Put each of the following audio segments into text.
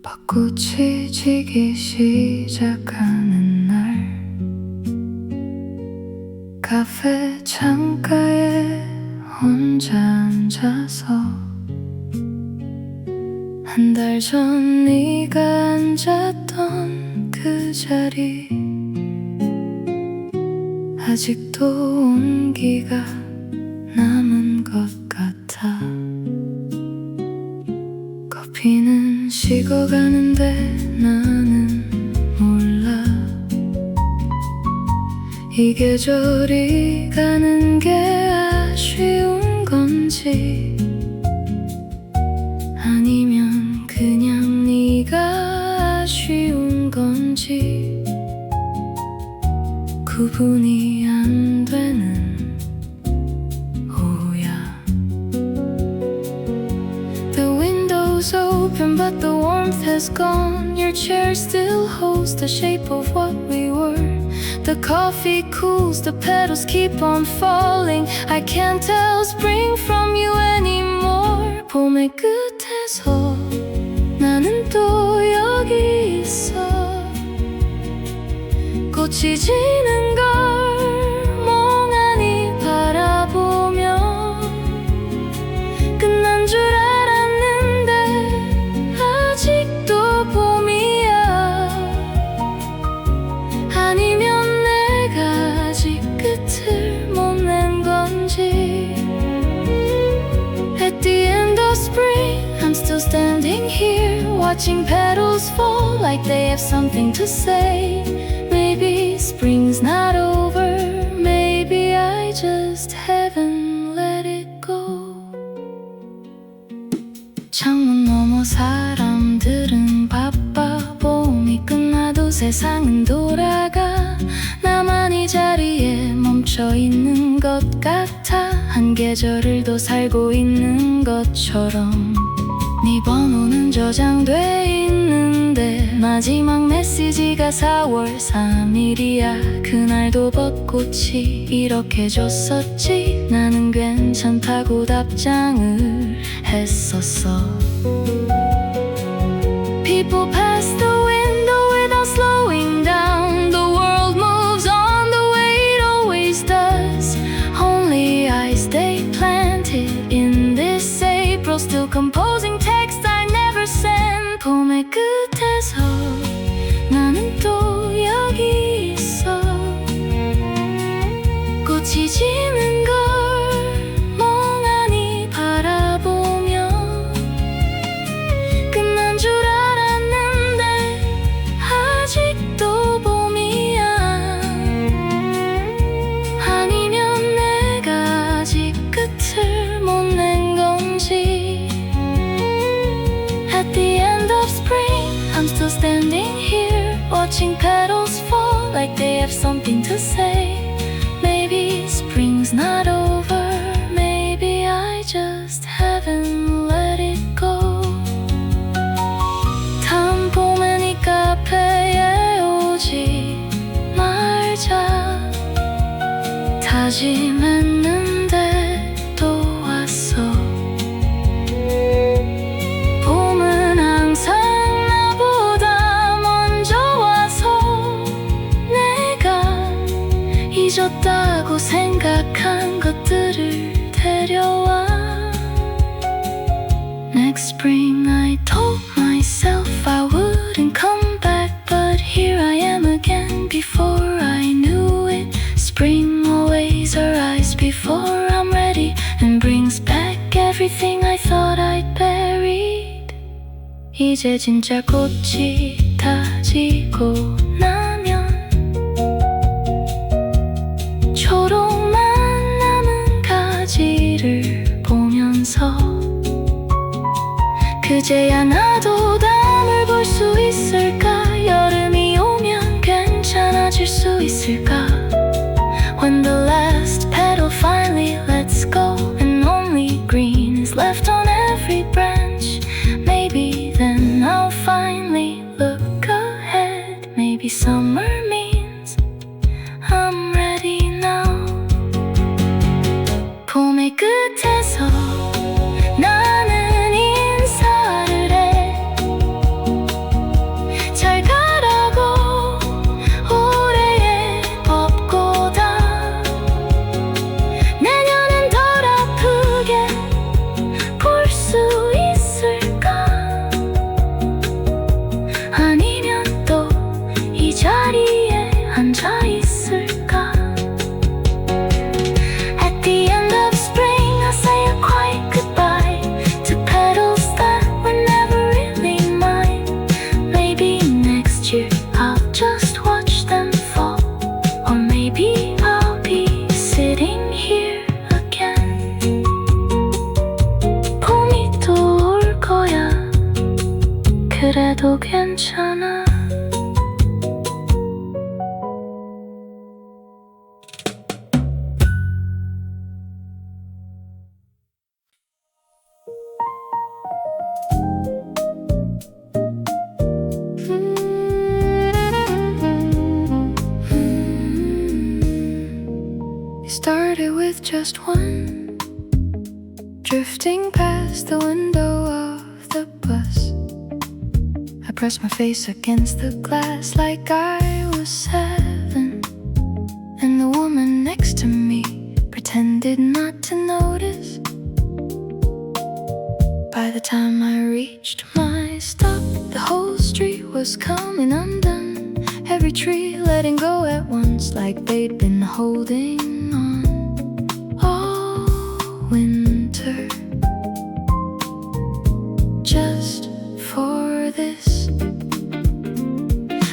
벚꽃이 지기 시작하는 날 카페 창가에 혼자 앉아서 한 달 전 네가 앉았던 그 자리 아직도 온기가 남은 것 같아. 커피는 식어가는데 나는 몰라 이 계절이 가는 게 아쉬운 건지 아니면 그냥 네가 아쉬운 건지 구분이 안 되는 오후야. The window's open but the warmth has gone. Your chair still holds the shape of what we were. The coffee cools, the petals keep on falling. I can't tell spring from you anymore. 봄의 끝에서 나는 또 여기 있어. 꽃이 지는 걸 멍하니 바라보며 끝난 줄 알았는데 아직도 봄이야. 아니면 내가 아직 끝을 못 낸 건지. At the end of spring, I'm still standing here, watching petals fall like they have something to say. Maybe spring's not over, maybe I just haven't let it go. 창문 너머 사람들은 바빠. 봄이 끝나도 세상은 돌아가. 나만 이 자리에 멈춰있는 것 같아. 한 계절을 더 살고 있는 것처럼. 네 번호는 저장돼 있는데 마지막 메시지가 4월 3일이야 그날도 벚꽃이 이렇게 줬었지. 나는 괜찮다고 답장을 했었어. People pass the window without slowing down. The world moves on the way it always does. Only I stay planted in this April, still composing text I never sent. 봄의 끝에서 나는 또 여기 있어. 꽃이 지는 걸 멍하니 바라보며 끝난 줄 알았는데 아직도 봄이야. 아니면 내가 아직 끝을 못 낸 건지. At the end of spring, I'm still standing here, watching petals fall like they have something to say. Maybe spring's not over, maybe I just haven't let it go. 다음 봄엔 이 카페에 오지 말자 다짐했는데 또 왔어. 봄은 항상 나보다 먼저 와서 내가 잊었다고 생각한 것들을 데려와. Next spring I told myself I wouldn't come back, but here I am again before I knew it. Spring always arrives before I'm ready and brings back everything I thought I'd buried. 이제 진짜 꽃이 다 지고 나면 초록만 남은 가지를 보면서 그제야 나도 담을 볼 수 있을까. 여름이 오면 괜찮아질 수 있을까. When the last petal finally lets go and only green is left on every branch, maybe then I'll finally look ahead. Maybe summer means I'm ready now. 봄의 끝에서 나는 인사를 해. 그래도 괜찮아. It started with just one, drifting past the window of the bus. I pressed my face against the glass like I was 7, and the woman next to me pretended not to notice. By the time I reached my stop, the whole street was coming undone. Every tree letting go at once, like they'd been holding on all winter, just for this.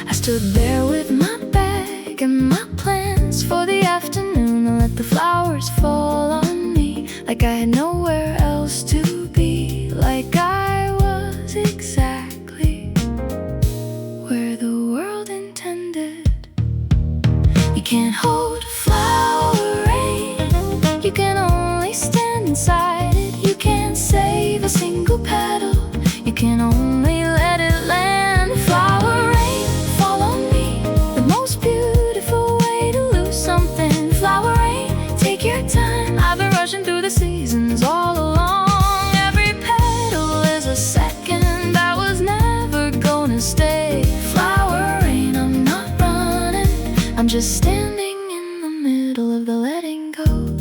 I stood there with my bag and my plans for the afternoon. I let the flowers fall on me like I had nowhere else to be, like I was exactly where the world intended. You can't hold a flower rain, you can only stand inside it. You can't save a single petal, you can only let it land. Flower rain, fall on me, the most beautiful way to lose something. Flower rain, take your time, I've been rushing through the seasons all along. Every petal is a second that was never gonna stay. Flower rain, I'm not running, I'm just standing in the middle of the letting go.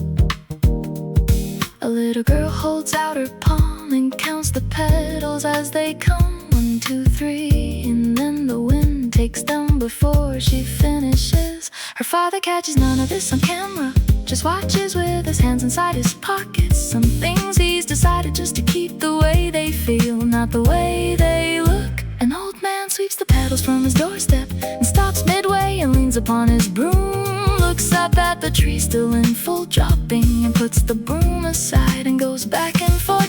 A little girl holds out her palm and counts the petals as they come. 1, 2, 3, and then the wind takes them before she finishes. Her father catches none of this on camera, just watches with his hands inside his pockets. Some things he's decided just to keep the way they feel, not the way they look. An old man sweeps the petals from his doorstep and stops midway and leans upon his broom. Looks up at the tree still in full dropping and puts the broom aside and goes back and forth.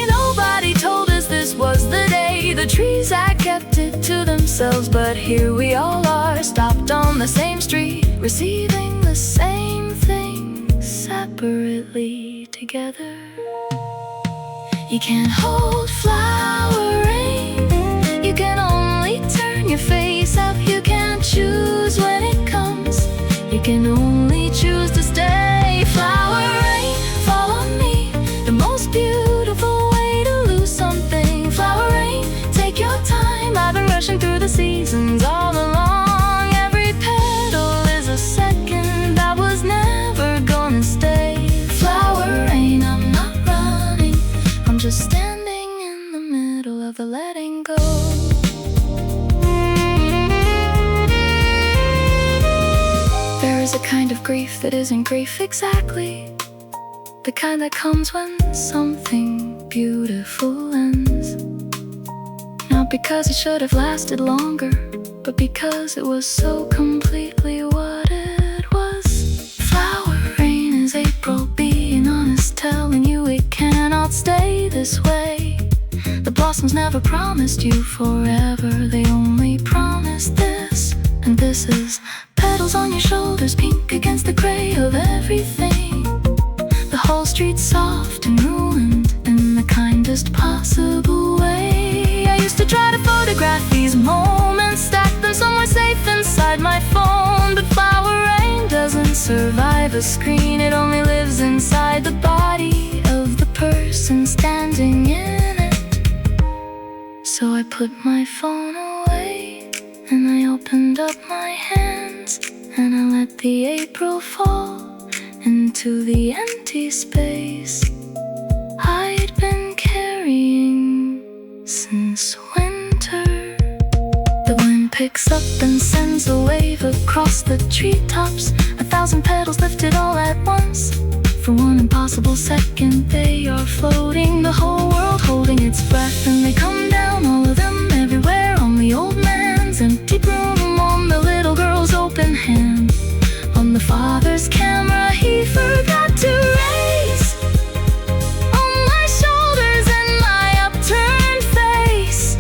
Nobody told us this was the day the trees had kept it to themselves, but here we all are, stopped on the same street, receiving the same thing separately together. You can't hold flower rain, you can only turn your face up. You can't choose when it comes, you can only choose to stay. Flower rain, fall on me, the most beautiful way to lose something. Flower rain, take your time, I've been rushing through the seasons all along. Every petal is a second that was never gonna stay. Flower rain, I'm not running, I'm just standing in the middle of the letting go. There is a kind of grief that isn't grief exactly, the kind that comes when something beautiful ends. Not because it should have lasted longer, but because it was so completely what it was. Flower rain is April being honest, telling you it cannot stay this way. The blossoms never promised you forever, they only promised this. And this is petals on your shoulders, pink against the gray of everything. The whole street's soft and ruined in the kindest possible way. I used to try to photograph these moments, stack them somewhere safe inside my phone. But flower rain doesn't survive a screen, it only lives inside the body of the person standing in it. So I put my phone away and I opened up my hands and I let the April fall into the empty space I'd been carrying since winter. The wind picks up and sends a wave across the treetops, 1,000 petals lifted all at once. For one impossible second they are floating, the whole world holding its breath. And they come down, all of them, everywhere, on the old man's empty broom, on the little girl's open hand, on the father's camera he forgot to raise, on my shoulders and my upturned face.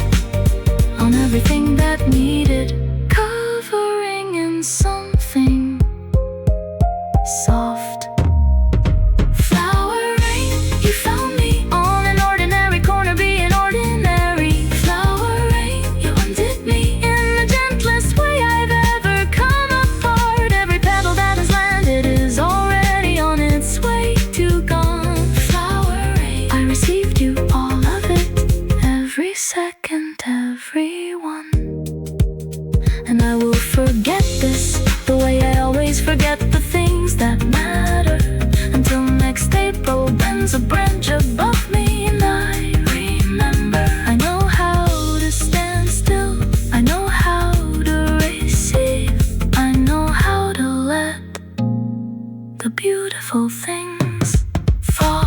second, everyone. And I will forget this, the way I always forget the things that matter, until next April bends a branch above me and I remember. I know how to stand still, I know how to receive, I know how to let the beautiful things fall.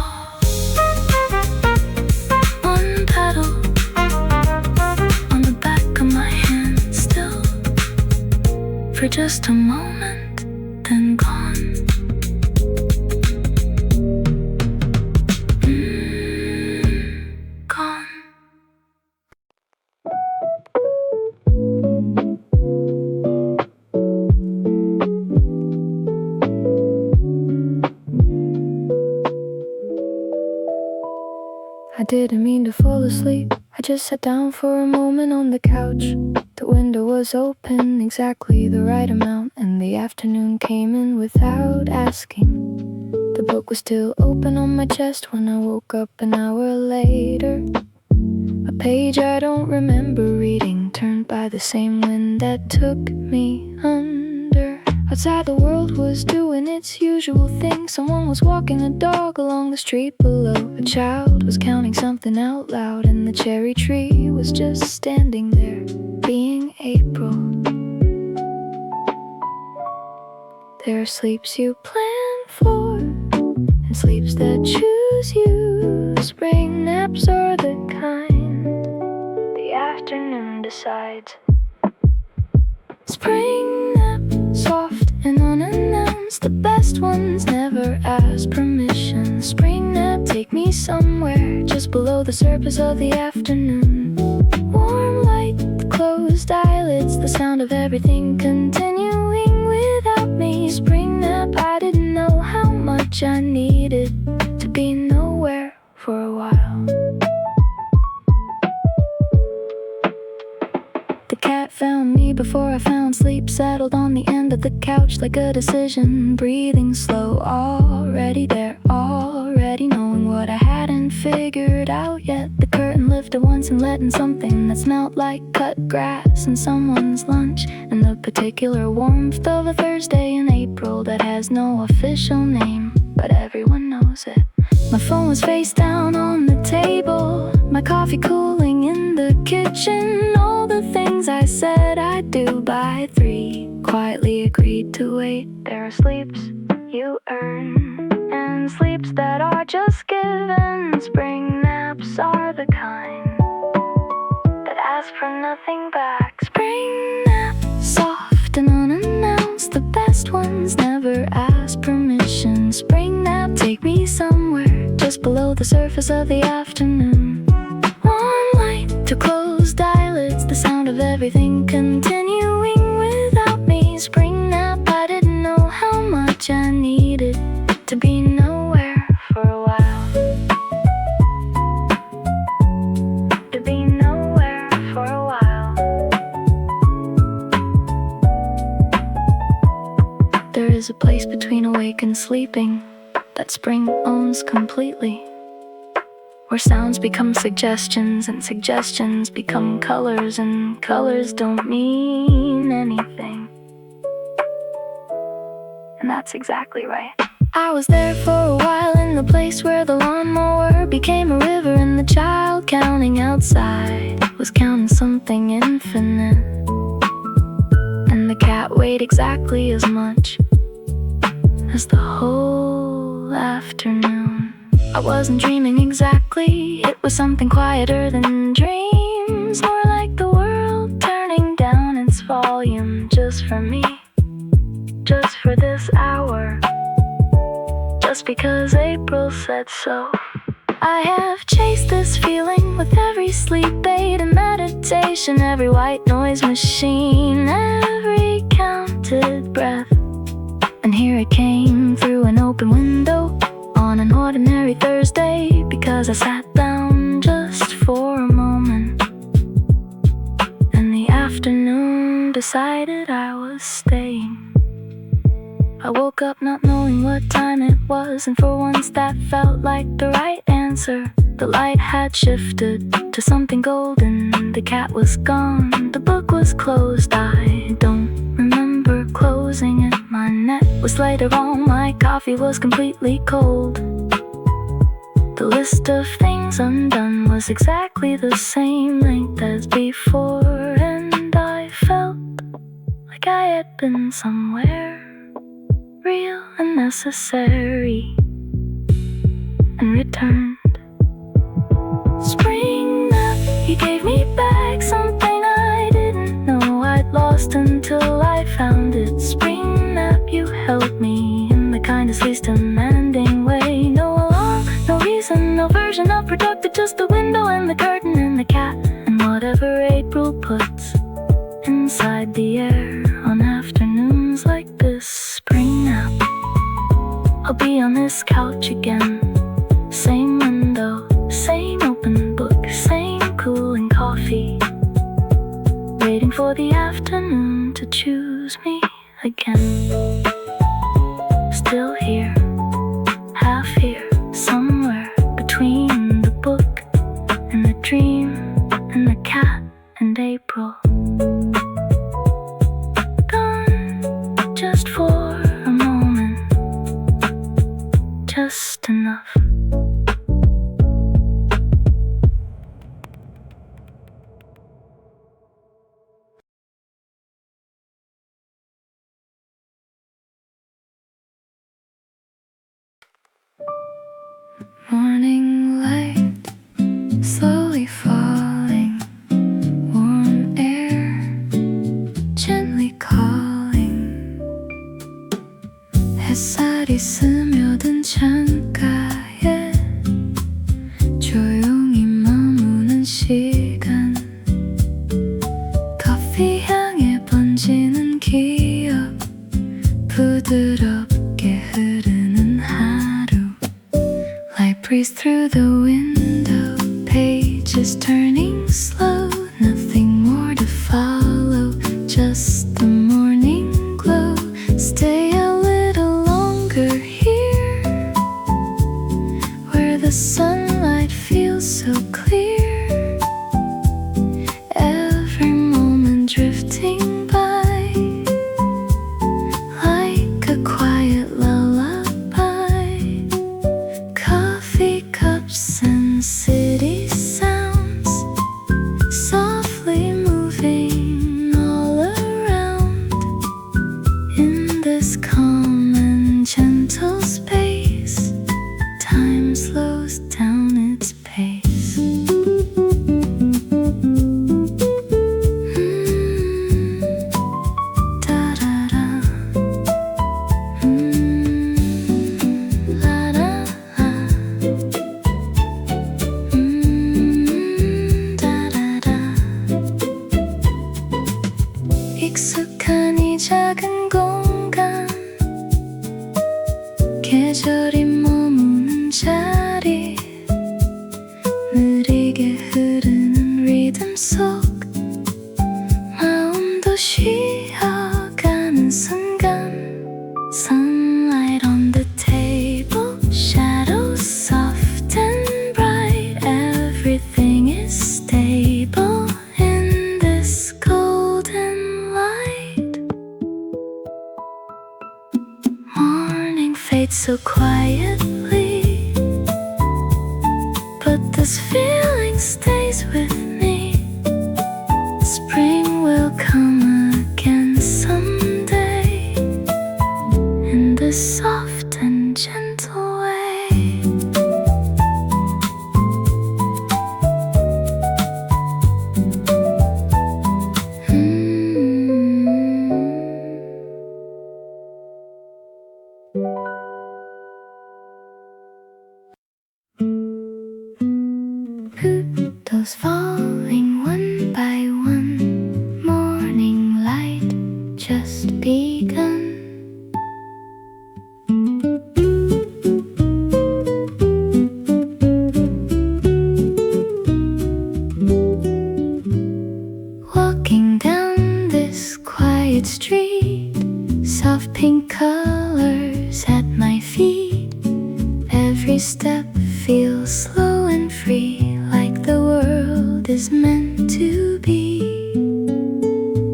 One petal on the back of my hand, still for just a moment, then gone. Gone. I didn't mean to fall asleep. I just sat down for a moment on the couch. The window was open, exactly the right amount, and the afternoon came in without asking. The book was still open on my chest when I woke up an hour later. A page I don't remember reading, turned by the same wind that took me under. Outside the world was doing its usual thing. Someone was walking a dog along the street below. A child was counting something out loud, and the cherry tree was just standing there, being April. There are sleeps you plan for, and sleeps that choose you. Spring naps are the kind the afternoon decides. Spring nap, soft and unannounced. The best ones never ask permission. Spring nap, take me somewhere just below the surface of the afternoon. Warm light, the closed eyelids, the sound of everything continuing without me. Spring nap, I didn't know how much I needed to be nowhere for a while. The cat found me before I found sleep, settled on the end of the couch like a decision, breathing slow, already there, already knowing what I hadn't figured out yet. The curtain lifted once and let in something that smelled like cut grass and someone's lunch, and the particular warmth of a Thursday in April that has no official name, but everyone knows it. My phone was face down on the table, my coffee cooling in the kitchen. All the things I said I'd do by 3, quietly agreed to wait. There are sleeps you earn, and sleeps that are just given. Spring naps are the kind that ask for nothing back. Spring nap, soft and unannounced. The best ones never ask permission. Spring nap, take me somewhere just below the surface of the afternoon. Warm light to closed eyelids, the sound of everything continuing without me. Spring nap, I didn't know how much I needed to be nowhere for a while. To be nowhere for a while. There is a place between awake and sleeping that spring owns completely, where sounds become suggestions and suggestions become colors, and colors don't mean anything. And that's exactly right. I was there for a while in the place where the lawnmower became a river, and the child counting outside was counting something infinite, and the cat weighed exactly as much as the whole afternoon. I wasn't dreaming exactly, it was something quieter than dreams, more like the world turning down its volume just for me, just for this hour, just because April said so. I have chased this feeling with every sleep aid and meditation, every white noise machine, every counted breath. And here it came through an open window on an ordinary Thursday, because I sat down just for a moment, and the afternoon decided I was staying. I woke up not knowing what time it was, and for once that felt like the right answer. The light had shifted to something golden. The cat was gone, the book was closed. I don't remember closing it. My net was later on, my coffee was completely cold. The list of things undone was exactly the same length as before, and I felt like I had been somewhere real and necessary, and returned. Spring nap, you gave me back something I didn't know I'd lost until I found it. Spring nap, you held me in the kindest, least demanding way. No alarm, no reason, no version of productive, just the window and the curtain and the cat, and whatever April puts inside the air on afternoons like this. Spring nap, I'll be on this couch again. Same window, same open book, same cooling coffee, waiting for the afternoon to choose me again. Still here, half here, somewhere between the book and the dream and the cat and April. Gone just for a moment, just enough. Morning light slowly falling, warm air gently calling. 햇살이 스며든 창가에 조용히 머무는 시간. 커피 향에 번지는 기억, 부드럽게 흐르는 하루. Light breeze through the window, pages turning slow. Nothing more to follow, just the morning glow. Stay a little longer here, where the sunlight feels so clear. Every moment drifting by, like a quiet lullaby. Coffee cups and city sounds, softly moving all around. In this calm and gentle space, time slows down its pace. Da-da-da. La-da-la. Da-da-da. 익숙한 이 작은 공간, 계절이 머무는 자리, 느리게 흐르는 리듬 속 마음도 쉬어가는 순간. Sunlight on the table, shadows soft and bright. Everything is stable in this golden light. Morning fades so quietly, but this feeling stays with me. Spring will come again. to be.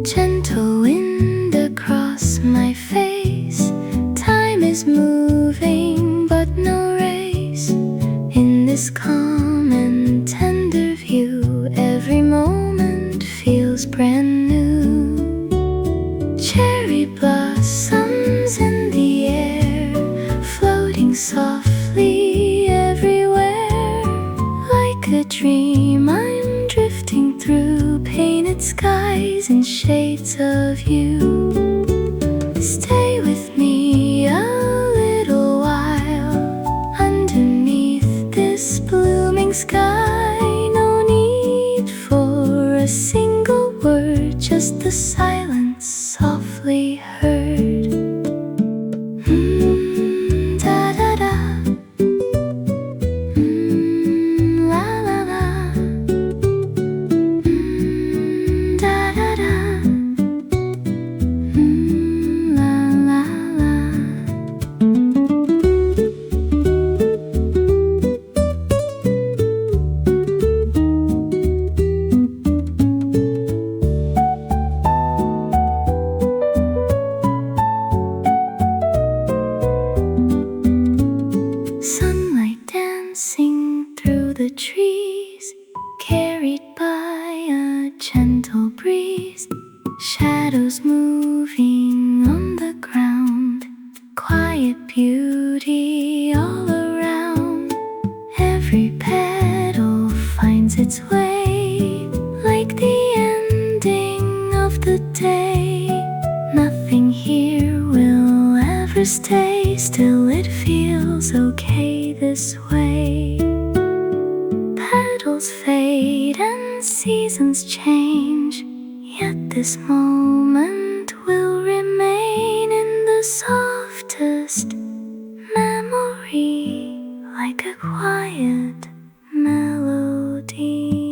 Gentle wind across my face. Time is moving, but no race. In this calm and tender view, every moment feels brand new. Cherry blossoms in the air, floating softly everywhere. Like a dream, I'm drifting through painted skies and shades of you. Stay with me a little while underneath this blooming sky. No need for a single word, just the silence softly heard. Da da da. La la la. Da da da. La la la. Sunlight dancing through the trees, carried by a gentle breeze. Shadows moving on the ground, quiet beauty all around. Every petal finds its way, like the ending of the day. Nothing here will ever stay, still it feels okay this way. Petals fade and seasons change, yet this moment will remain in the softest memory, like a quiet melody.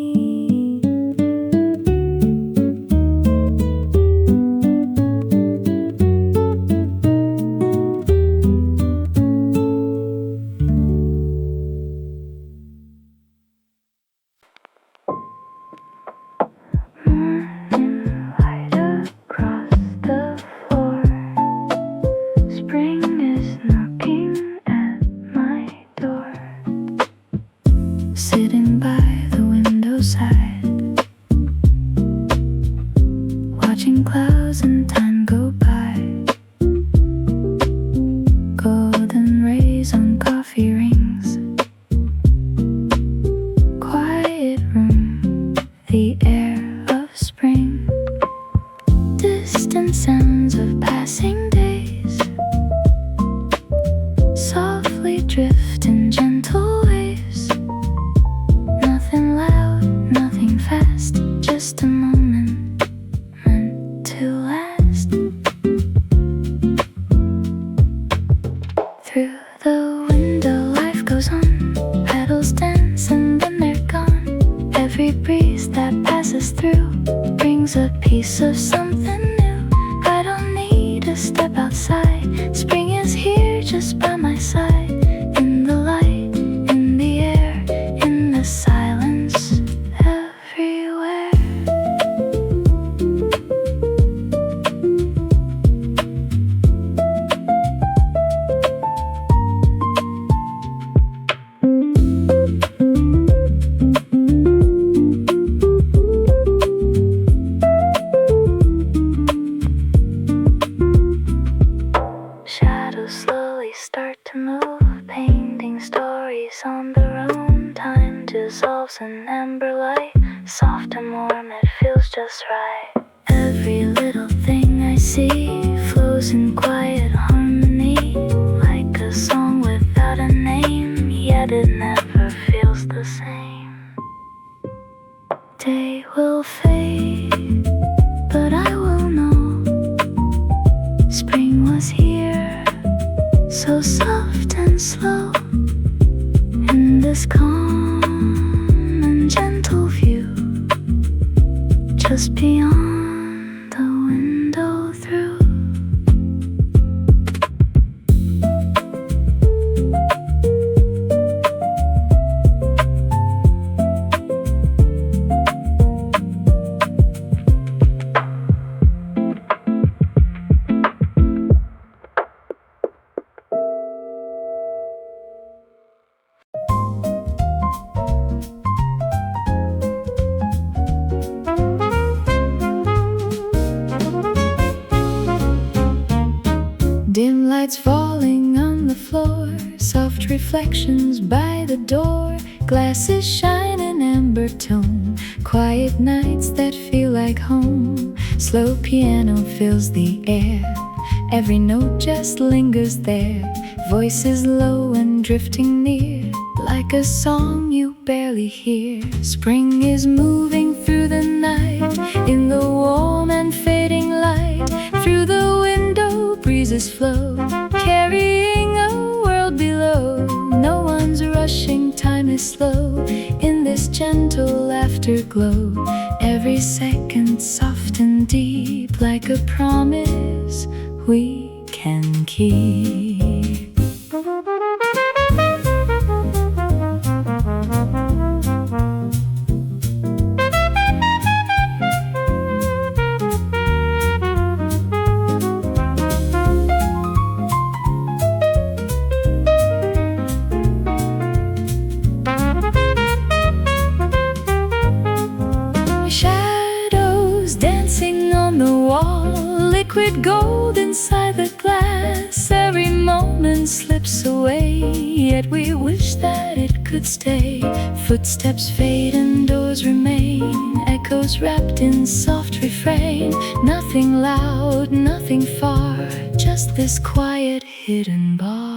Moonlight across the floor. Spring is knocking at my door. Sitting by the window side, watching clouds and time go by. Golden rays on coffee rings. Quiet room, the air of spring. Distant sounds of passing days, softly drift in gentle waves. Nothing loud, nothing fast, just a moment meant to last. Through the window life goes on, petals dance and then they're gone. Every breeze that passes through brings a piece of something new. I don't need to step outside, spring is here just by my side. In the light, in the air, in the silence, everywhere. Shadows slowly start to move, painting stories on their own. Time dissolves in amber light, soft and warm, it feels just right. Every little thing I see flows in quiet harmony, like a song without a name, yet it never feels the same. Day will fade, but I will know spring was here, so soft and slow. In this calm and gentle view, just beyond the window through. reflections by the door. Glasses shine an amber tone. Quiet nights that feel like home. Slow piano fills the air. Every note just lingers there. Voices low and drifting near, like a song you barely hear. Spring is moving through the night, in the warm and fading light. Through the window breezes flow, carrying a world below. No one's rushing, time is slow, in this gentle afterglow. Every second soft and deep, like a promise we can keep. Shadows dancing on the wall, liquid gold inside the glass. Every moment slips away, yet we wish that it could stay. Footsteps fade and doors remain, echoes wrapped in soft refrain. Nothing loud, nothing far, just this quiet hidden bar.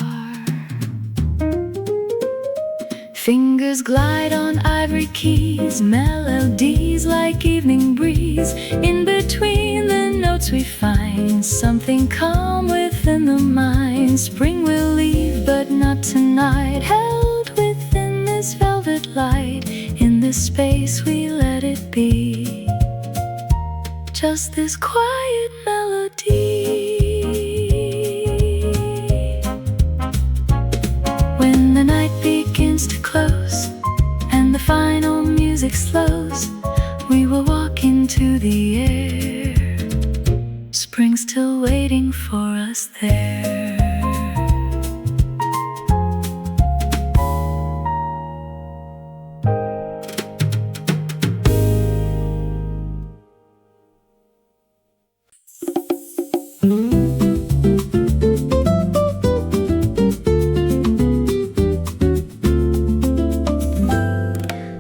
Fingers glide on ivory keys, melodies like evening breeze. In between the notes we find something calm within the mind. Spring will leave but not tonight, held within this velvet light. In this space we let it be, just this quiet melody. When the night begins to close and the final music slows, we will walk into the air. Spring's still waiting for us there.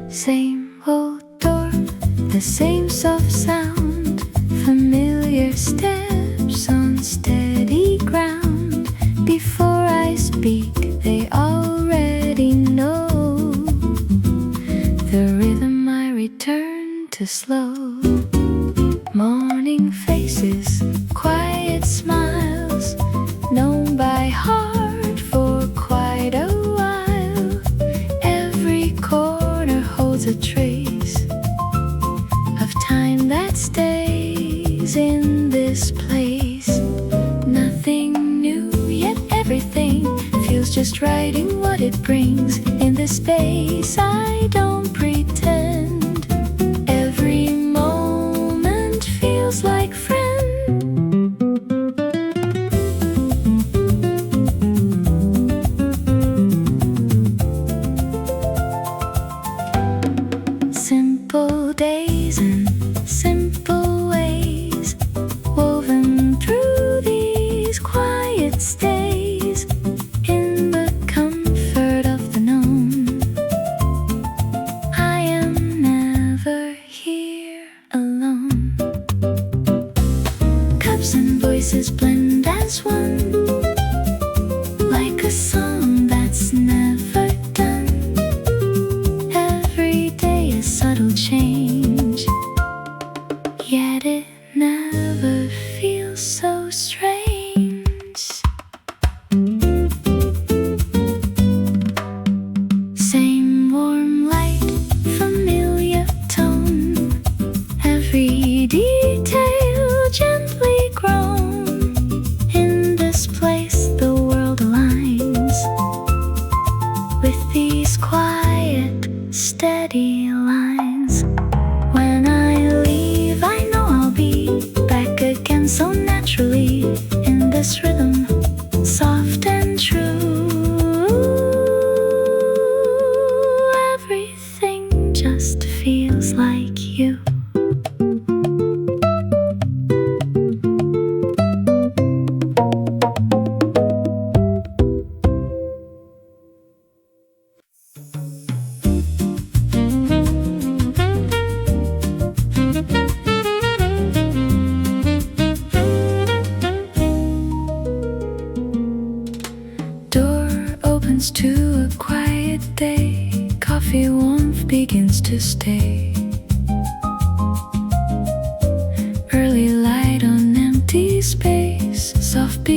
Same old door, the same soft sound, familiar steps on steady ground. Before I speak, they already know the rhythm I return to slow. Morning faces, quiet smiles, known by heart for quite a while. Every corner holds a trace of time that stays in this place. Nothing new, yet everything feels just right in what it brings. In this space I don't pretend, every moment feels like friend. Simple days and simple ways, woven through these quiet stays. In the comfort of the known, I am never here alone. Cups and voices blend as one, like a song that's never done. Every day a subtle change, yet it never feels so strange. Same warm light, familiar tone, every detail gently grown. In this place the world aligns with these quiet, steady lines. When I leave, I know I'll be back again so naturally.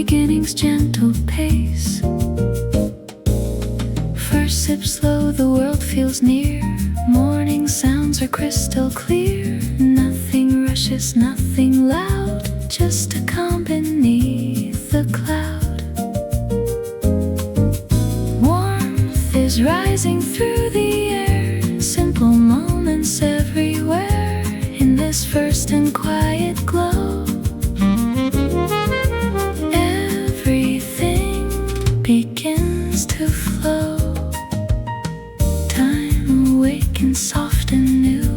beginning's gentle pace. First sip slow, the world feels near. Morning sounds are crystal clear. Nothing rushes, nothing loud, just a calm beneath the cloud. Warmth is rising through the air. Simple moments everywhere in this first and quiet glow. Everything begins to flow. Time awakens soft and new.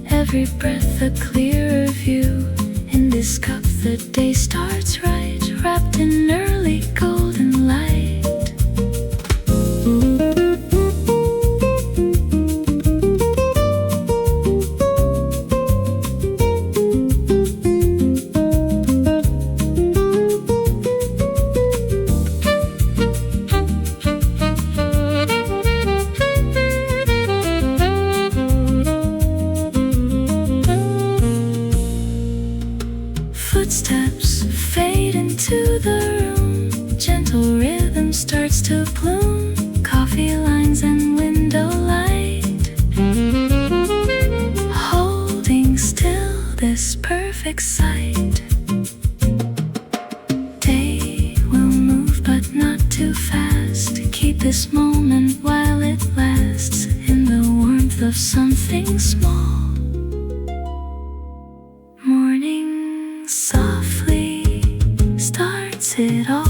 Every breath a clearer view. In this cup the day starts right, wrapped in early golden light. Footsteps fade into the room. Gentle rhythm starts to bloom. Coffee lines and window light, holding still this perfect sight. Day will move but not too fast. Keep this moment while it lasts. In the warmth of something small. Morning softly starts it all.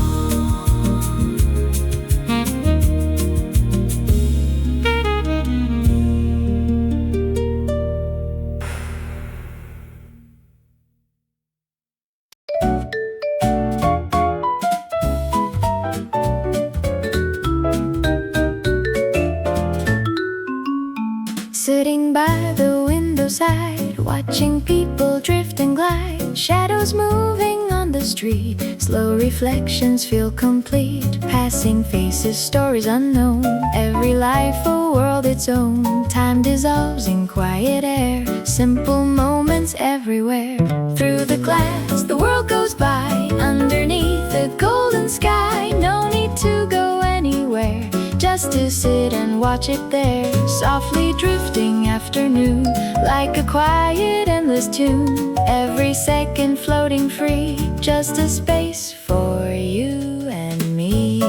Sitting by the window side, watching people drift and glide. Shadows moving on the street. Slow reflections feel complete. Passing faces, stories unknown. Every life a world its own. Time dissolves in quiet air. Simple moments everywhere. Through the glass the world goes by. Underneath the golden sky. No need to go anywhere, just to sit and watch it there. Softly drifting afternoon, like a quiet endless tune. Every second floating free, just a space for you and me.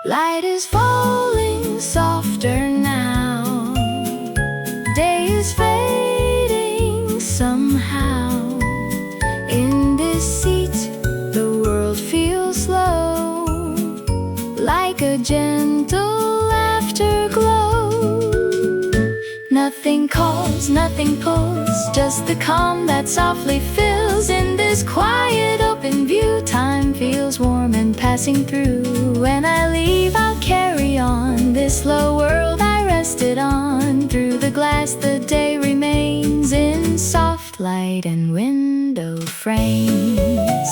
Light is falling softer now. Day is fading somehow. In this seat, the world feels slow, like a gentle afterglow. Nothing calls, nothing pulls, just the calm that softly fills. In this quiet open view, time feels warm and passing through. When I leave, I'll carry on this slow world I rested on. Through the glass the day remains in soft light and window frames.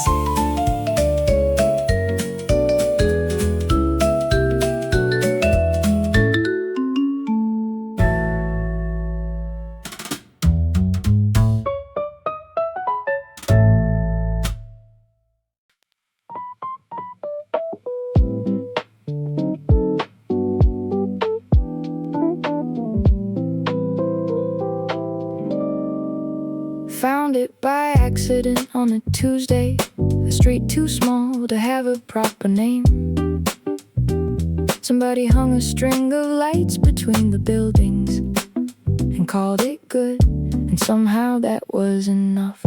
Found it by accident on a Tuesday. A street too small to have a proper name. Somebody hung a string of lights between the buildings and called it good, and somehow that was enough.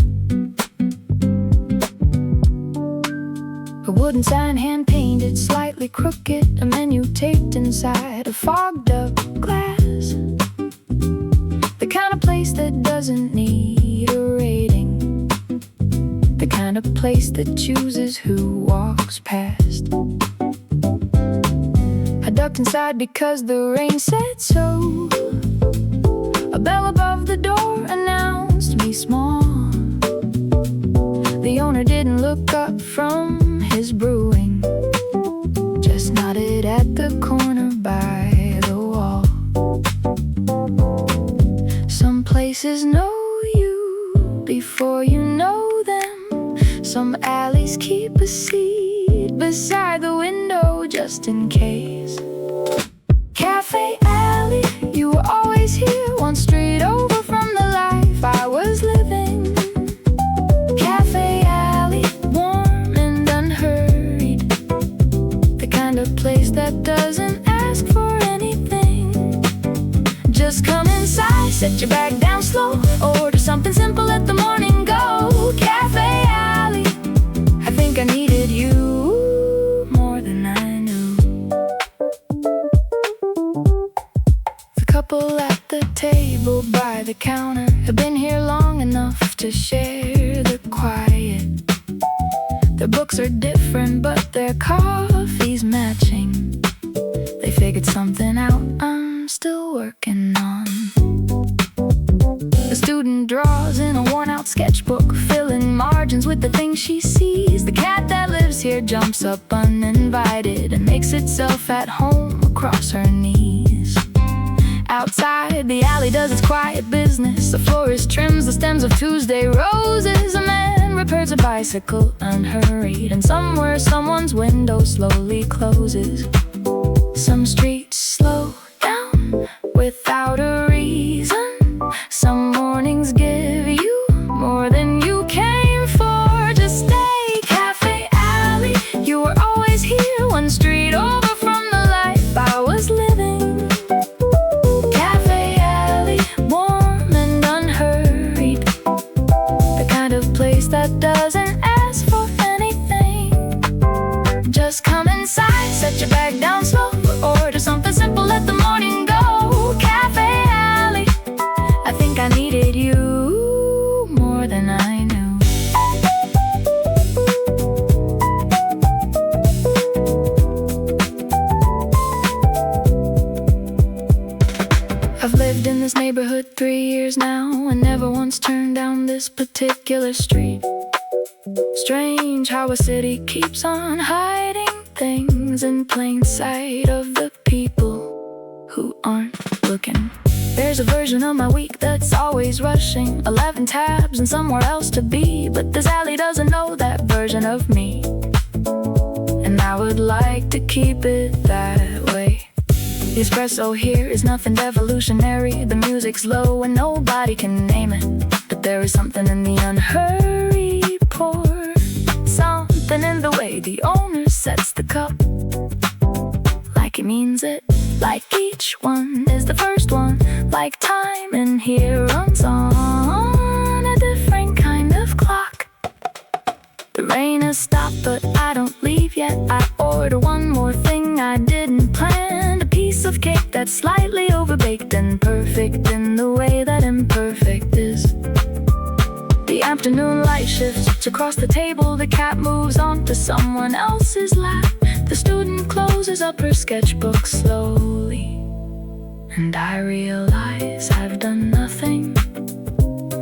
A wooden sign hand painted, slightly crooked. A menu taped inside a fogged up glass. The kind of place that doesn't need a rating. The kind of place that chooses who walks past. I ducked inside because the rain said so. A bell above the door announced me small. The owner didn't look up from his brewing, just nodded at the corner by the wall. Some places know you before you know them. Some alleys keep a seat beside the window just in case. Cafe Alley, you were always here, one street over from the life I was living. Cafe Alley, warm and unhurried, the kind of place that doesn't ask for anything. Just come inside, set your bag down slow, order something simple, let the morning go. Cafe Alley, I think I needed you more than I knew. The couple at the table by the counter have been here long enough to share the quiet. Their books are different, but their coffee's matching. They figured something out I'm still working on. The student draws in a worn-out sketchbook, filling margins with the things she sees. The cat that lives here jumps up uninvited and makes itself at home across her knees. Outside, the alley does its quiet business. A florist trims the stems of Tuesday roses. A man repairs a bicycle unhurried, and somewhere someone's window slowly closes. Some streets slow down without a reason. Some mornings give you more than you came for. Just stay. Cafe Alley, you were always here, one street over from the life I was living. Cafe Alley, warm and unhurried, the kind of place that doesn't ask for anything. Just come inside, set your bag down slow, order something simple, let the morning go. Cafe Alley, I think I needed you more than I knew. I've lived in this neighborhood 3 years now, and never once turned down this particular street. Strange how a city keeps on hiding things in plain sight of the people who aren't looking. There's a version of my week that's always rushing, 11 tabs and somewhere else to be. But this alley doesn't know that version of me, and I would like to keep it that way. The espresso here is nothing revolutionary. The music's low and nobody can name it, but there is something in the unhurried pour, something in the way the owner sets the cup, like he means it, like each one is the first one, like time in here runs on a different kind of clock. The rain has stopped, but I don't leave yet. I order one more thing I didn't plan, a piece of cake that's slightly overbaked and perfect in the way that imperfect is. The afternoon light shifts across the table. The cat moves on to someone else's lap. The student closes up her sketchbook slowly, and I realize I've done nothing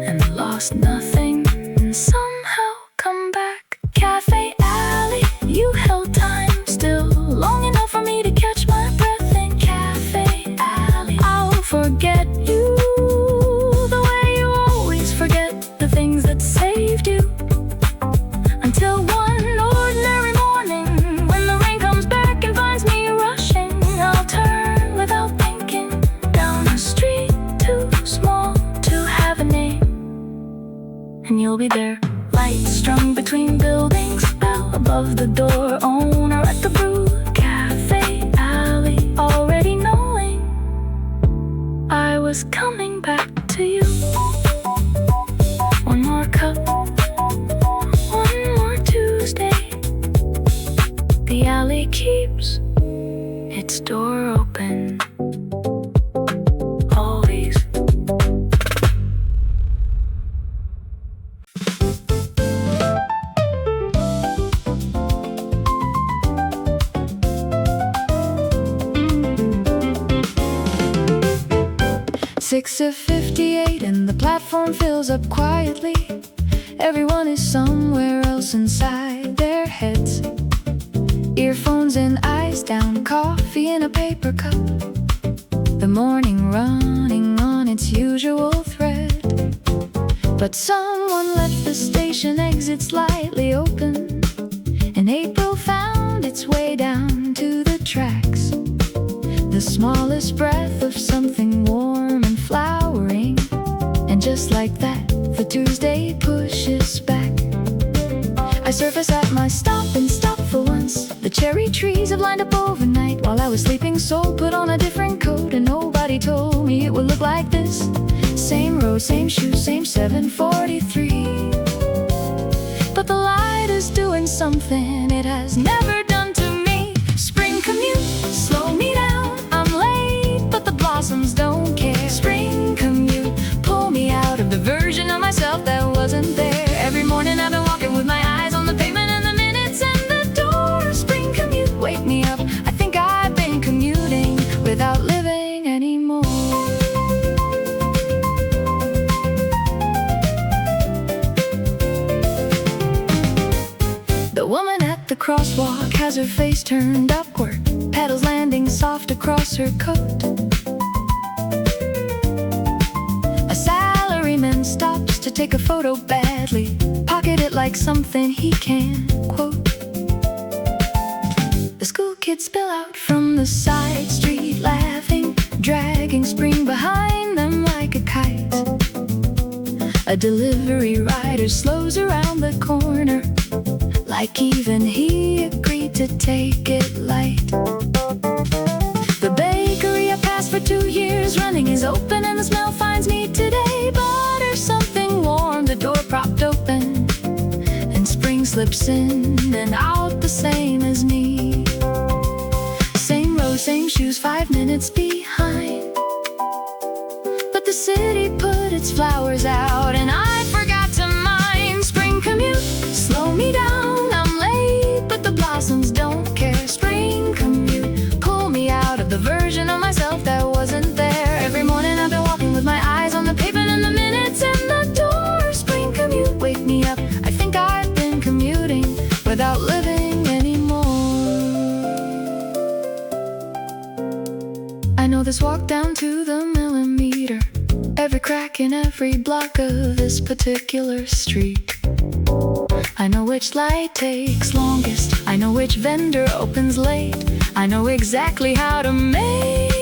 and lost nothing, and somehow come back. Cafe Alley, you held time still long enough for me to catch my breath in Cafe Alley. I'll forget you the way you always forget the things that saved you, until one ordinary morning when the rain comes back and finds me rushing. I'll turn without thinking down a street too small to have a name, and you'll be there. Lights strung between buildings, bell above the door, owner at the brew. Cafe Alley, already knowing I was coming back to you. One more cup, one more Tuesday. The alley keeps its door open, always. Six of 50 58 and the platform fills up quietly. Everyone is somewhere else inside their heads. Earphones and eyes down, coffee in a paper cup. The morning running on its usual thread. But someone left the station exit slightly open, and April found its way down to the tracks. The smallest breath of something warm and flowering. And just like that, the Tuesday pushes back. I surface at my stop and stop for once. The cherry trees have lined up overnight. While I was sleeping, Seoul put on a different coat, and nobody told me it would look like this. Same road, same shoes, same 743. But the light is doing something it has never done to me. Spring commute, slow me down. I'm late, but the blossoms don't care. Spring commute, pull me out of the version of myself that wasn't there. Every morning I've been walking with my eyes on the pavement and the minutes and the door. Spring commute, wake me up. I think I've been commuting without living anymore. The woman at the crosswalk has her face turned upward, petals landing soft across her coat. A salaryman stops to take a photo badly, pocket it like something he can quote. The school kids spill out from the side street laughing, dragging spring behind them like a kite. A delivery rider slows around the corner, like even he agreed to take it light. The bakery I passed for 2 years running is open, and the smell finds me today. Butter, something warm, the door propped open, and spring slips in and out the same as me. Same road, same shoes, 5 minutes behind. But the city put its flowers out, and I forgot to mind. Spring commute, slow me down. I'm late, but the blossoms don't care. Spring commute, pull me out of the version of myself that wasn't there. Every morning I've been walking with my eyes on the pavement and the minutes and the door. Spring commute, wake me up. I think I've been commuting without living anymore. I know this walk down to the millimeter, every crack in every block of this particular street. I know which light takes longest, I know which vendor opens late. I know exactly how to make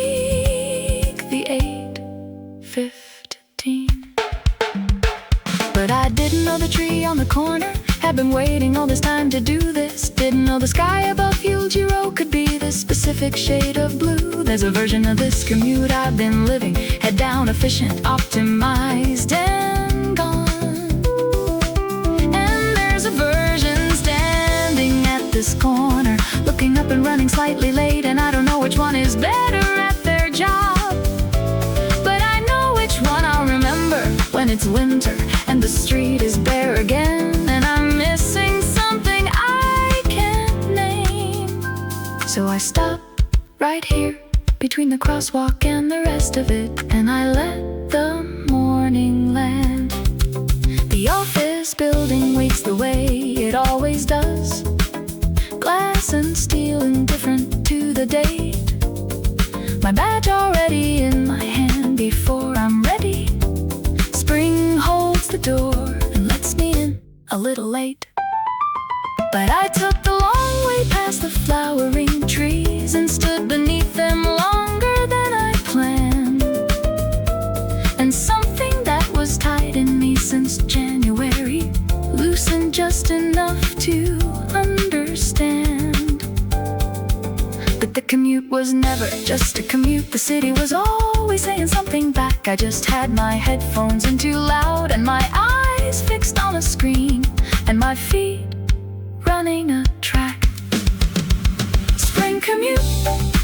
the 8:15. But I didn't know the tree on the corner had been waiting all this time to do this. Didn't know the sky above 𝘾𝙖𝙛𝙚 could be this specific shade of blue. There's a version of this commute I've been living, head down, efficient, optimized, and gone. And there's a version standing at this corner, looking up and running slightly late, and I don't know which one is better at their job. But I know which one I'll remember when it's winter and the street is bare again, and I'm missing something I can't name. So I stop right here between the crosswalk and the rest of it, and I let the morning land. The office building waits the way it always does, glass and steel indifferent to the date. My badge already in my hand before I'm ready. Spring holds the door and lets me in a little late. But I took the long way past the flowering trees and stood beneath them longer than I planned. And something that was tight in me since January loosened just enough to understand. But the commute was never just a commute. The city was always saying something back. I just had my headphones in too loud, and my eyes fixed on a screen, and my feet running a track. Spring commute,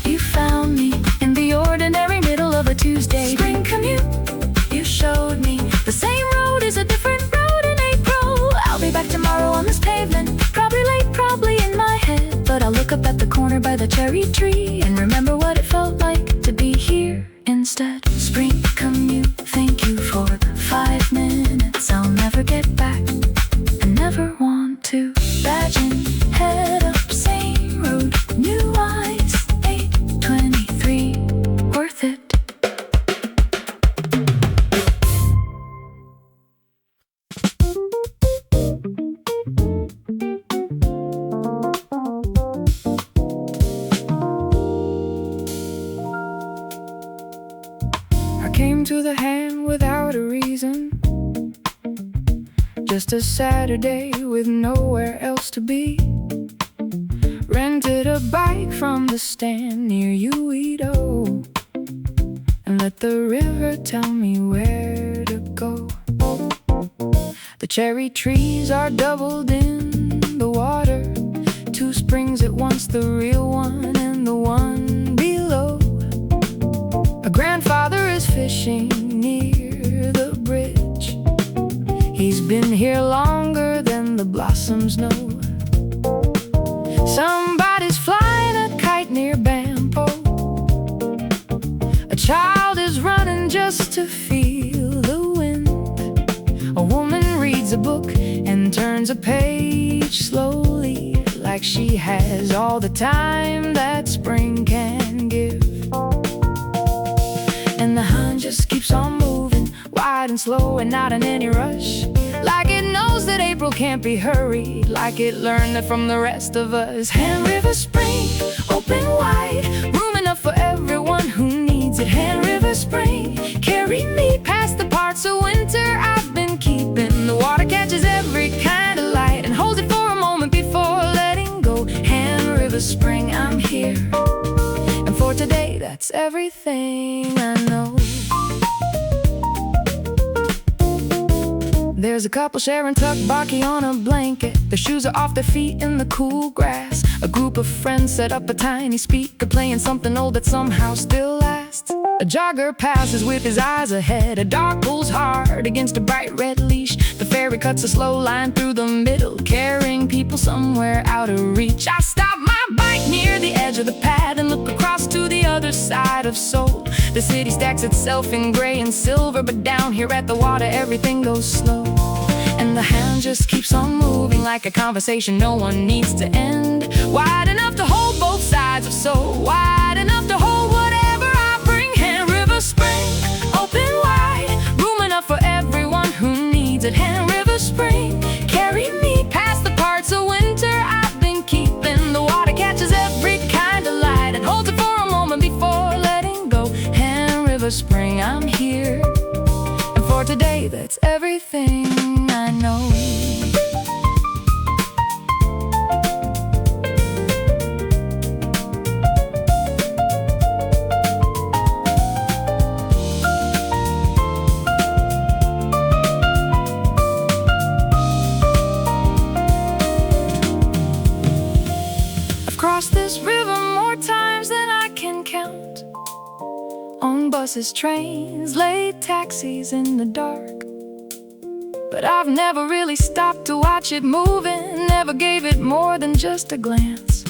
you found me in the ordinary middle of a Tuesday. Spring commute, you showed me the same road is a different road in April. I'll be back tomorrow on this pavement, probably late, probably in my head. But I'll look up at the corner by the cherry tree and remember what it felt like to be here instead. Spring commute, thank you Came to the hand without a reason, just a Saturday with nowhere else to be. Rented a bike from the stand near 𝘾𝙧, and let the river tell me where to go. The cherry trees are doubled in the water, two springs at once, the real one and the one below. A grandfather is fishing near the bridge. He's been here longer than the blossoms know. Somebody's flying a kite near Bampo. A child is running just to feel the wind. A woman reads a book and turns a page slowly, like she has all the time that spring can give. And the hand just keeps on moving, wide and slow and not in any rush, like it knows that April can't be hurried, like it learned that from the rest of us. Hand River Spring, open wide, room enough for everyone who needs it. Hand River Spring, carry me past the parts of winter I've been keeping. The water catches every kind of light and holds it for a moment before letting go. Hand River Spring, I'm here, and for today that's everything I know. There's a couple sharing tuck-barky on a blanket. Their shoes are off their feet in the cool grass. A group of friends set up a tiny speaker, playing something old that somehow still lasts. A jogger passes with his eyes ahead. A dog pulls hard against a bright red leash. The ferry cuts a slow line through the middle, carrying people somewhere out of reach. I stop my bike near the edge of the pad and look across to the other side of Seoul. The city stacks itself in gray and silver, but down here at the water everything goes slow. And the hand just keeps on moving, like a conversation no one needs to end. Wide enough to hold both sides of Seoul, wide enough to hold whatever I bring. Hand River Spring, open wide, room enough for everyone who needs it. Hand River Spring, carry me past the parts of winter I've been keeping. The water catches every kind of light and holds it for a moment before letting go. Hand River Spring, I'm here, and for today that's everything I know. I've crossed this river more times than I can count, on buses, trains, late taxis in the dark. But I've never really stopped to watch it moving, never gave it more than just a glance.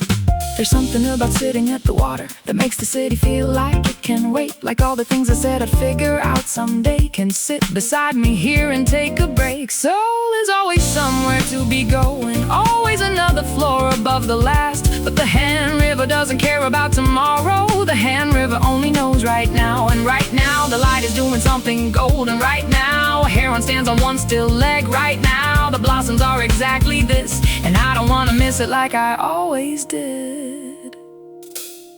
There's something about sitting at the water that makes the city feel like it can wait. Like all the things I said I'd figure out someday can sit beside me here and take a break. Seoul is always somewhere to be going, always another floor above the last. But the Hand River doesn't care about tomorrow. The Hand River only knows right now. And right now the light is doing something golden. Right now a heron stands on one still leg. Right now the blossoms are exactly this, and I don't want to miss it like I always did.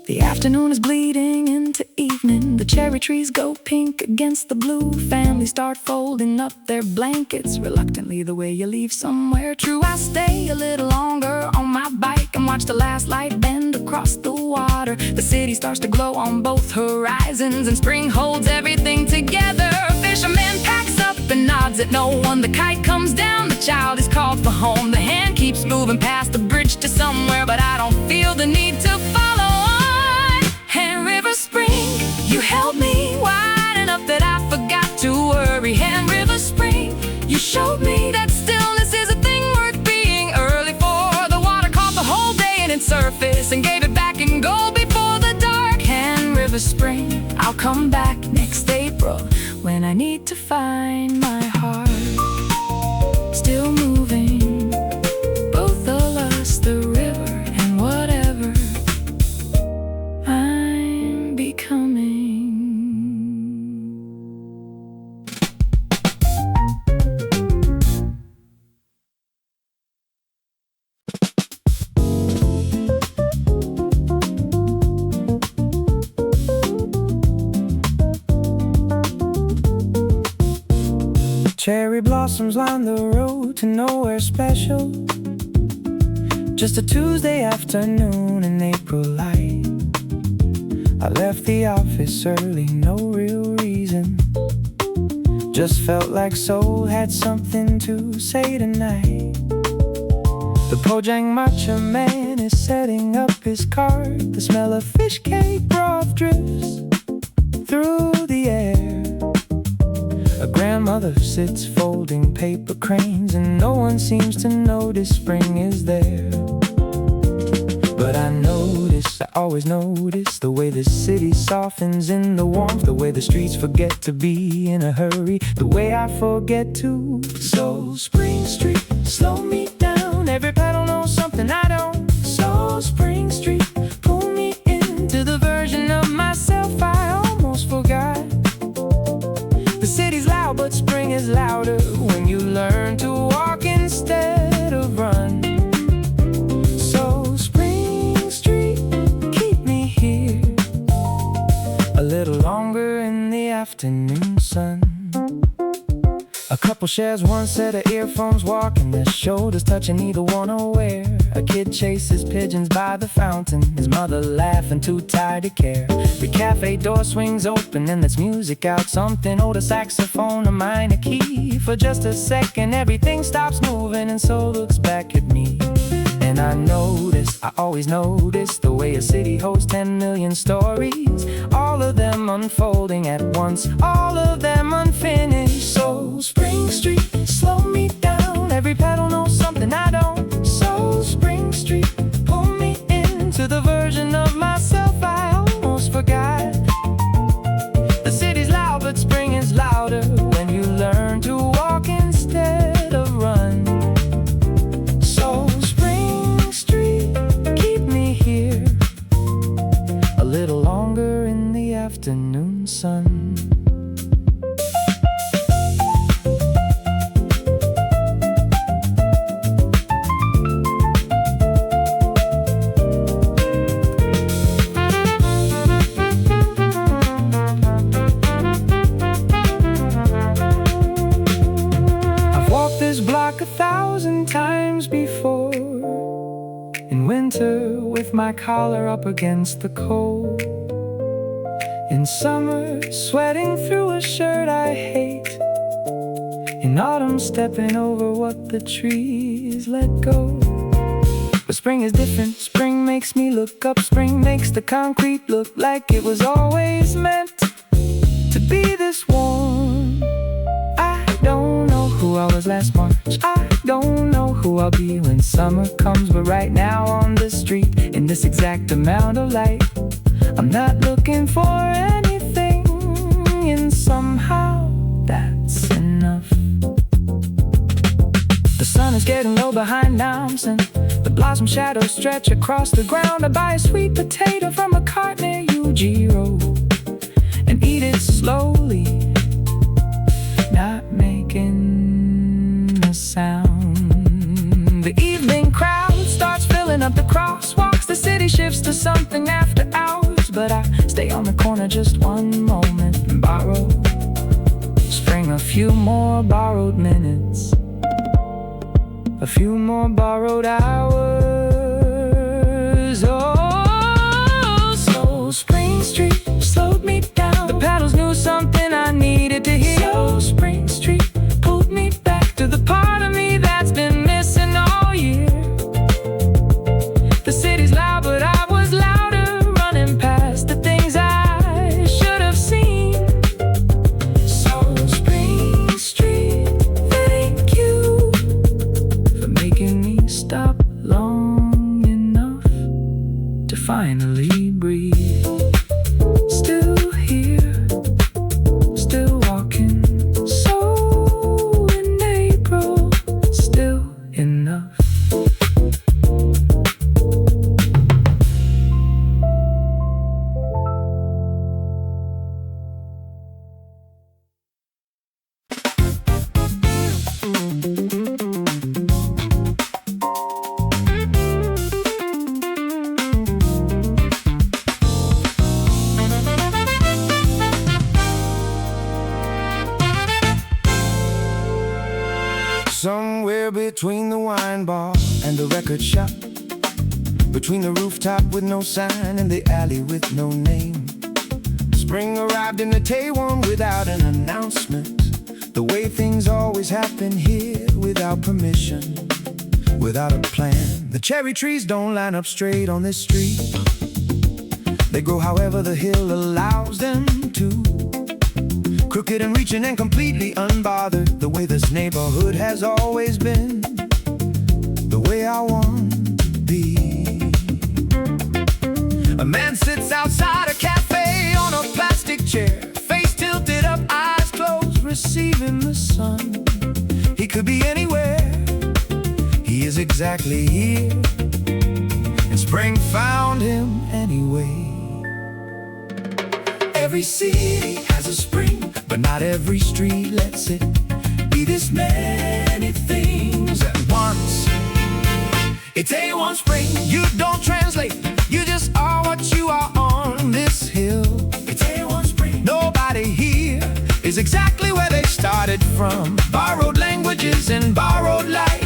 The afternoon is bleeding into evening. The cherry trees go pink against the blue. Families start folding up their blankets reluctantly, the way you leave somewhere true. I stay a little longer on my bike and watch the last light bend across the water. The city starts to glow on both horizons, and spring holds everything together. A fisherman packs up and nods at no one. The kite comes down, the child is called for home. The hand keeps moving past the bridge to somewhere, but I don't feel the need to follow on. Hand River Spring, you held me wide enough that I forgot to worry. Hand River Spring, you showed me that stillness is a thing worth being. Early for the water caught the whole day in its surface and gave it back in gold before the dark. Hand River Spring, I'll come back next April when I need to find my heart still moving, both of us, the river and whatever I'm becoming. Cherry blossoms line the road to nowhere special. Just a Tuesday afternoon in April light. I left the office early, no real reason. Just felt like Seoul had something to say tonight. The Pojang matcha man is setting up his cart. The smell of fish cake broth drifts through the air. A grandmother sits folding paper cranes, and no one seems to notice spring is there. But I always notice the way the city softens in the warmth, the way the streets forget to be in a hurry, the way I forget to. So Spring Street, slow me down. Every pedal knows something I don't. So Spring Street, pull me into the version of myself I almost forgot. The city's loud, but spring is louder when you learn to walk instead of run. So Spring Street, keep me here a little longer in the afternoon sun. A couple shares one set of earphones, walking their shoulders touching, neither one aware. A kid chases pigeons by the fountain, his mother laughing, too tired to care. The cafe door swings open and there's music out, something old, a saxophone, a minor key. For just a second everything stops moving and Seoul looks back at me. And I always notice the way a city holds 10 million stories, all of them unfolding at once, all of them unfinished. So Spring Street, slow me down. Every pedal knows something I don't. So Spring Street, pull me into the version of myself I almost forgot. The city's loud, but spring is louder when you learn to walk instead of run. So Spring Street, keep me here a little longer in the afternoon sun. Block 1,000 times before. In winter with my collar up against the cold. In summer sweating through a shirt I hate. In autumn stepping over what the trees let go. But spring is different. Spring makes me look up. Spring makes the concrete look like it was always meant to be this warm. I don't know who I was last March. I don't know who I'll be when summer comes. But right now on the street, in this exact amount of light, I'm not looking for anything, and somehow that's enough. The sun is getting low behind Namsen. The blossom shadows stretch across the ground. I buy a sweet potato from a cart near Ujiro and eat it slowly, not making a sound. The evening crowd starts filling up the crosswalks. The city shifts to something after hours, but I stay on the corner just one moment and borrow spring, a few more borrowed minutes, a few more borrowed hours. Oh, so Spring Street slowed me down. The pedals knew something I needed to hear. So Spring Street pulled me back to the part of me that's been missing all year. The city's loud, but I was louder, running past the things I should have seen. So Spring Street, thank you for making me stop long. Somewhere between the wine bar and the record shop, between the rooftop with no sign and the alley with no name, spring arrived in Itaewon without an announcement. The way things always happen here, without permission, without a plan. The cherry trees don't line up straight on this street. They grow however the hill allows them to, crooked and reaching and completely unbothered, the way this neighborhood has always been, the way I want to be. A man sits outside a cafe on a plastic chair, face tilted up, eyes closed, receiving the sun. He could be anywhere, he is exactly here, and spring found him anyway. Every city has a spring, but not every street lets it be this many things at once. Itaewon Spring, you don't translate, you just are what you are on this hill. Itaewon Spring, nobody here is exactly where they started from. Borrowed languages and borrowed light,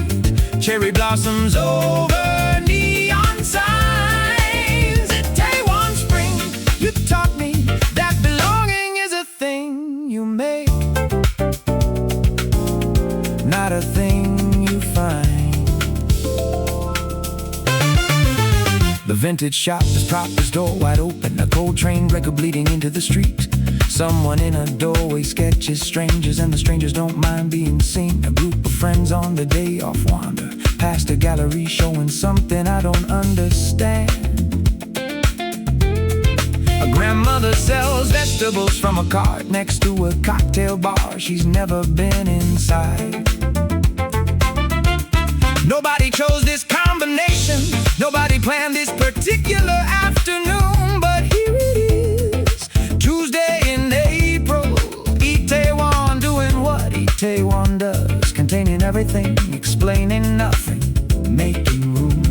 cherry blossoms over neon signs. Itaewon Spring, you taught me that belonging is a thing you make, not a thing you find. The vintage shop has propped its door wide open, a cold train record bleeding into the street. Someone in a doorway sketches strangers, and the strangers don't mind being seen. A group of friends on the day off wander past a gallery showing something I don't understand. A grandmother sells vegetables from a cart next to a cocktail bar. She's never been inside. Nobody chose this combination, nobody planned this particular afternoon, but here it is, Tuesday in April. Itaewon doing what Itaewon does, containing everything, explaining nothing, making room.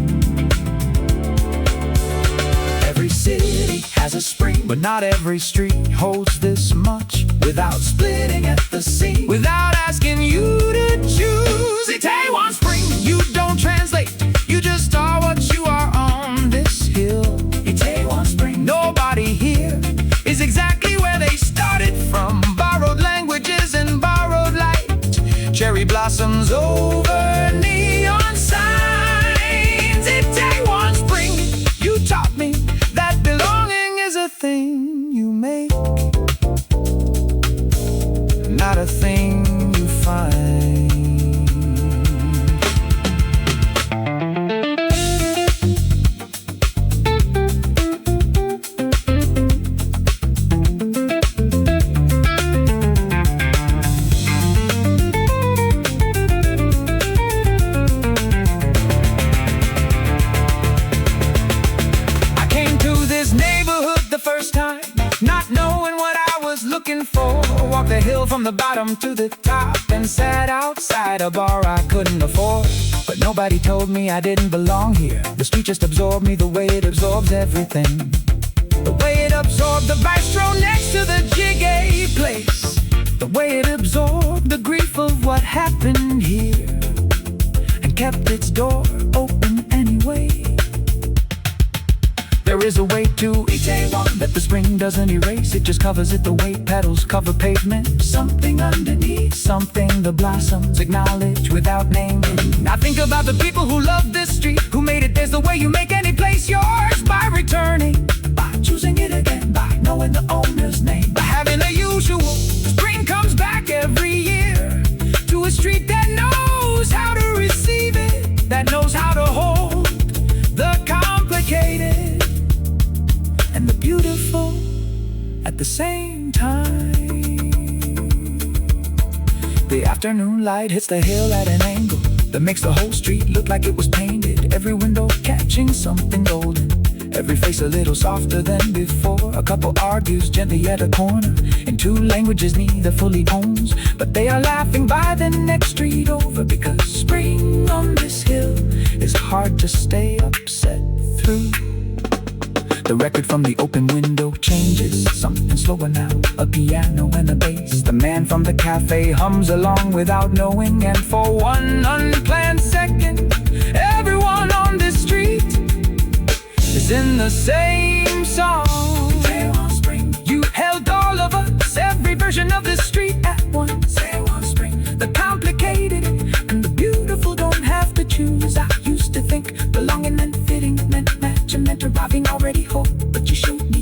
Every city has a spring, but not every street holds this much, without splitting at the seams, without asking you to choose. Itaewon Spring, you don't translate, you just are what you are on this hill. Itaewon Spring, nobody here is exactly where they started from. Borrowed languages and borrowed light, cherry blossoms over neon signs. Itaewon Spring, you taught me that belonging is a thing you make, not a thing you find. I came to this neighborhood the first time, not knowing what I was looking for. Walked the hill from the bottom to the top and sat outside a bar I couldn't afford. But nobody told me I didn't belong here. The street just absorbed me the way it absorbs everything. The way it absorbed the bistro next to the jiggy place. The way it absorbed the grief of what happened here, and kept its door open anyway. There is a way to Itaewon that the spring doesn't erase, it just covers it the way petals cover pavement. Something underneath, something the blossoms acknowledge without naming. I think about the people who love this street, who made it theirs the way you make any place yours. By returning, by choosing it again, by knowing the owner's name, by having a usual. Spring comes back every year to a street that knows how to receive it, that knows how to hold the complicated and the beautiful at the same time. The afternoon light hits the hill at an angle that makes the whole street look like it was painted. Every window catching something golden, every face a little softer than before. A couple argues gently at a corner in two languages neither fully owns, but they are laughing by the next street over, because spring on this hill is hard to stay upset through. The record from the open window changes, something slower now, a piano and a bass. The man from the cafe hums along without knowing, and for one unplanned second, everyone on this street is in the same song. Itaewon Spring, you held all of us, every version of the street at once. Itaewon Spring, the complicated and the beautiful don't have to choose. I used to think belonging and fitting meant match and meant arriving already whole, but you showed me